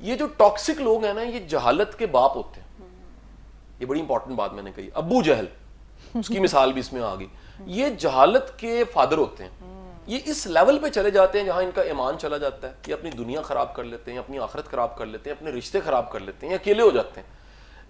ये जो टॉक्सिक लोग हैं ना, ये जहालत के बाप होते हैं। ये बड़ी इंपॉर्टेंट बात मैंने कही। अबू जहल, उसकी मिसाल भी इसमें आ गई। ये जहालत के फादर होते हैं। ये इस लेवल पे चले जाते हैं जहां इनका ईमान चला जाता है, ये अपनी दुनिया खराब कर लेते हैं, अपनी आखिरत खराब कर लेते हैं, अपने रिश्ते खराब कर लेते हैं, अकेले हो जाते हैं।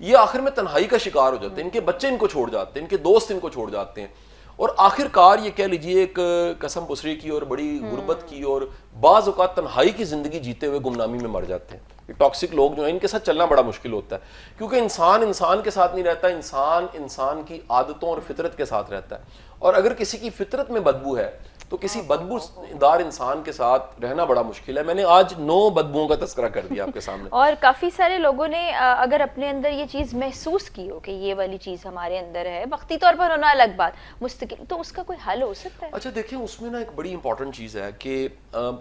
ये आखिर में तन्हाई का शिकार हो जाते हैं, इनके बच्चे इनको छोड़ जाते हैं, इनके दोस्त इनको छोड़ जाते हैं, और आखिरकार ये कह लीजिए एक कसम पुसरी की और बड़ी गुर्बत की और बाज़ औक़ात तन्हाई की जिंदगी जीते हुए गुमनामी में मर जाते हैं। ये टॉक्सिक लोग जो हैं, इनके साथ चलना बड़ा मुश्किल होता है, क्योंकि इंसान इंसान के साथ नहीं रहता, इंसान इंसान की आदतों और फितरत के साथ रहता है। और अगर किसी की फितरत में बदबू है तो किसी बदबूदार इंसान के साथ रहना बड़ा मुश्किल है। मैंने आज 9 बदबुओं का तस्करा कर दिया आपके सामने। और काफ़ी सारे लोगों ने अगर अपने अंदर ये चीज़ महसूस की हो कि ये वाली चीज़ हमारे अंदर है, वक्ती तौर पर होना अलग बात, मुस्तकिल, तो उसका कोई हल हो सकता है? अच्छा देखिए, उसमें ना एक बड़ी इंपॉर्टेंट चीज़ है कि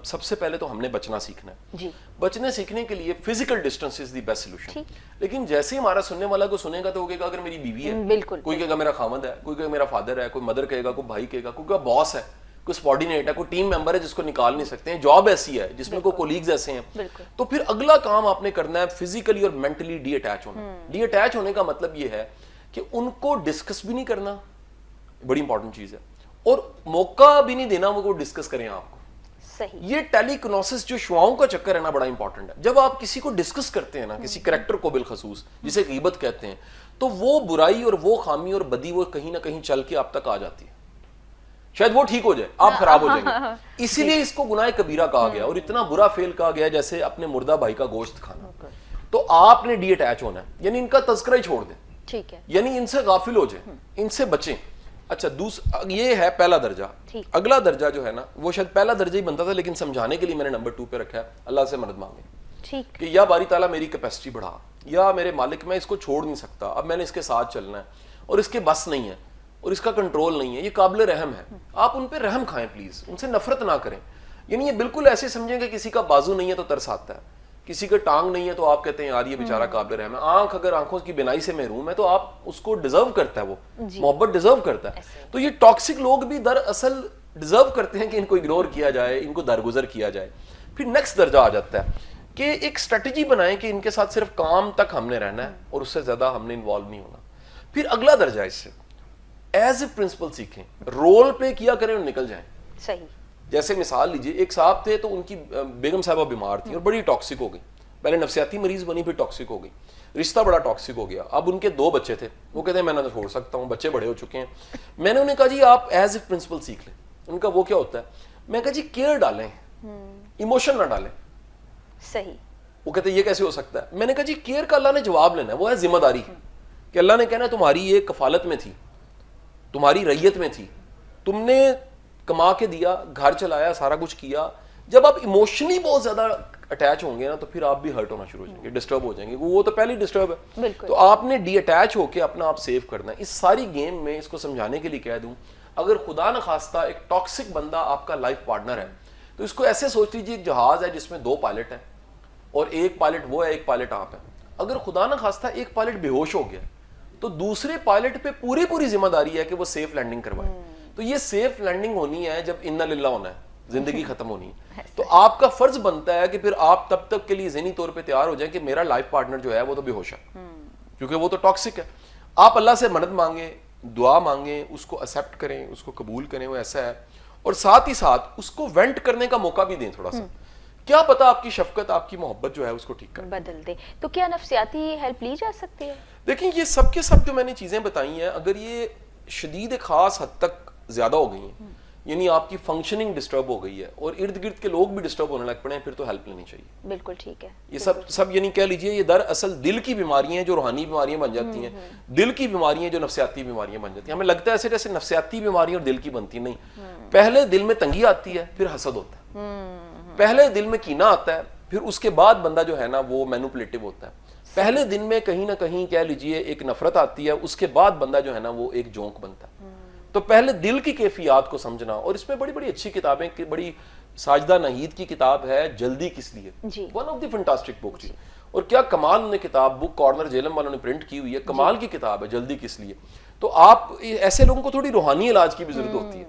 सबसे पहले तो हमने बचना सीखना है जी। बचने सीखने के लिए physical distance is the best solution. लेकिन जैसे हमारा सुनने वाला को सुनेगा तो वो कहेगा अगर मेरी बीवी है, बिल्कुल, कोई कहेगा मेरा खामद है, कोई कहेगा मेरा फादर है, कोई मदर कहेगा, कोई भाई कहेगा, कोई बॉस है, कोई सबॉर्डिनेट है, कोई टीम मेंबर है जिसको निकाल नहीं सकते हैं, जॉब ऐसी है जिसमें कोई कोलीग्स ऐसे हैं। तो फिर अगला काम आपने करना है फिजिकली और मेंटली डी अटैच होना। डी अटैच होने का मतलब ये है कि उनको डिस्कस भी नहीं करना, बड़ी इंपॉर्टेंट चीज है, और मौका भी नहीं देना वो डिस्कस करें आपको। सही। ये टेलीकिनेसिस जो शुआओं का चक्कर है ना, बड़ा इंपॉर्टेंट है। जब आप किसी को डिस्कस करते हैं ना, किसी कैरेक्टर को बिलखसूस, जिसे गीबत कहते हैं, तो वो बुराई और वो खामी और बदी वो कहीं ना कहीं चल के आप तक आ जाती है। शायद वो ठीक हो जाए, आप खराब हो जाएंगे। इसीलिए इसको गुनाह कबीरा कहा गया, और इतना बुरा फेल कहा गया जैसे अपने मुर्दा भाई का गोश्त खाना। तो आपने डी अटैच होना है, यानी इनका तस्करा ही छोड़ दें, ठीक है, यानी इनसे गाफिल हो जाए, इनसे बचें। अच्छा, ये है पहला दर्जा। अगला दर्जा जो है ना, वो शायद पहला दर्जा ही बनता था, लेकिन समझाने के लिए मैंने नंबर 2 पे रखा है, अल्लाह से मदद मांगे। ठीक। कि या बारी ताला मेरी कैपेसिटी बढ़ा, या मेरे मालिक मैं इसको छोड़ नहीं सकता, अब मैंने इसके साथ चलना है, और इसके बस नहीं है, और इसका कंट्रोल नहीं है, ये काबिल रहम है, आप उन पे रहम खाएं प्लीज, उनसे नफरत ना करें। यानी ये बिल्कुल ऐसे समझें कि किसी का बाजू नहीं है तो तरस आता है, किसी का टांग नहीं है तो आप कहते हैं यार ये बेचारा काबिल रहम है। आंख अगर आंखों की बिनाई से महरूम है तो आप उसको डिजर्व करता है, वो मोहब्बत डिजर्व करता है। तो ये टॉक्सिक लोग भी दरअसल डिजर्व करते हैं कि इनको इग्नोर किया जाए, इनको दरगुजर किया जाए। फिर नेक्स्ट दर्जा आ जाता है कि एक स्ट्रेटेजी बनाएं कि इनके साथ सिर्फ काम तक हमने रहना है और उससे ज्यादा हमने इन्वॉल्व नहीं होना। फिर अगला दर्जा इससे एज ए प्रिंसिपल सीखें, रोल प्ले किया करें और निकल जाएं। सही। जैसे मिसाल लीजिए, एक साहब थे तो उनकी बेगम साहबा बीमार थी और बड़ी टॉक्सिक हो गई, पहले नफसियाती मरीज बनी, फिर टॉक्सिक हो गई, रिश्ता बड़ा टॉक्सिक हो गया। अब उनके 2 बच्चे थे, वो कहते हैं मैं ना छोड़ सकता हूँ, बच्चे बड़े हो चुके हैं। मैंने उन्हें कहा जी आप एज ए प्रिंसिपल सीख लें। उनका वो क्या होता है, मैं कहा जी केयर डालें, इमोशन ना डालें। सही। वो कहते ये कैसे हो सकता है? मैंने कहा जी केयर का अल्लाह ने जवाब लेना है, वो है जिम्मेदारी, कि अल्लाह ने कहना तुम्हारी ये कफालत में थी, तुम्हारी रैयत में थी, तुमने कमा के दिया, घर चलाया, सारा कुछ किया। जब आप इमोशनली बहुत ज्यादा अटैच होंगे ना, तो फिर आप भी हर्ट होना शुरू हो जाएंगे, डिस्टर्ब हो जाएंगे, वो तो पहले ही डिस्टर्ब है। तो आपने डी अटैच होकर अपना आप सेव करना है। इस सारी गेम में इसको समझाने के लिए कह दूं, अगर खुदा न खास्ता एक टॉक्सिक बंदा आपका लाइफ पार्टनर है, तो इसको ऐसे सोच लीजिए एक जहाज है जिसमें 2 पायलट हैं, और एक पायलट वो है, एक पायलट आप है। अगर खुदा न खास्ता एक पायलट बेहोश हो गया, तो दूसरे पायलट पे पूरी जिम्मेदारी है कि वो सेफ लैंडिंग करवाए। तो ये सेफ लैंडिंग होनी है जब इन्ना लिल्लाह होना है, जिंदगी खत्म होनी है। तो आपका फर्ज बनता है कि फिर आप तब तक के लिए ज़हनी तौर पे तैयार हो जाए कि मेरा लाइफ पार्टनर जो है वो तो बेहोश है, क्योंकि वो तो टॉक्सिक है। आप अल्लाह से मदद मांगे, दुआ मांगे, उसको एक्सेप्ट करें, उसको कबूल करें, वो ऐसा है, और साथ ही साथ उसको वेंट करने का मौका भी दें थोड़ा सा। क्या पता आपकी शफकत, आपकी मोहब्बत जो है उसको ठीक कर बदल दे। तो क्या नफ्सियाती हेल्प ली जा सकती है? देखिए, ये सब के सब जो मैंने चीजें बताई हैं, अगर ये शदीद खास हद तक ज्यादा हो गई हैं, यानी आपकी फंक्शनिंग डिस्टर्ब हो गई है और इर्द गिर्द के लोग भी डिस्टर्ब होने लग पड़े हैं, फिर तो हेल्प लेनी चाहिए। बिल्कुल ठीक है। ये सब यानी कह लीजिए ये दरअसल दिल की बीमारियां हैं जो रूहानी बीमारियां बन जाती हैं, दिल की बीमारियां जो नफ्सियाती बीमारियां बन जाती हैं। हमें लगता है ऐसे जैसे नफ्सियाती बीमारियां और दिल की बनती नहीं। पहले दिल में तंगी आती है, फिर हसद होता है। पहले दिल में कीना आता है, फिर उसके बाद बंदा जो है ना वो मैनिपुलेटिव होता है। पहले दिन में कहीं ना कहीं कह लीजिए एक नफरत आती है, उसके बाद बंदा जो है ना वो एक जोंक बनता है। तो पहले दिल की कैफियत को समझना, और इसमें बड़ी बड़ी अच्छी किताबें, बड़ी साजिदा नहीद की किताब है जल्दी किस लिए, one of the fantastic book ji. और क्या कमाल उन्होंने किताब, बुक कॉर्नर जेलम वालों ने प्रिंट की हुई है, कमाल की किताब है जल्दी किस लिए। तो आप ऐसे लोगों को थोड़ी रूहानी इलाज की भी जरूरत होती है,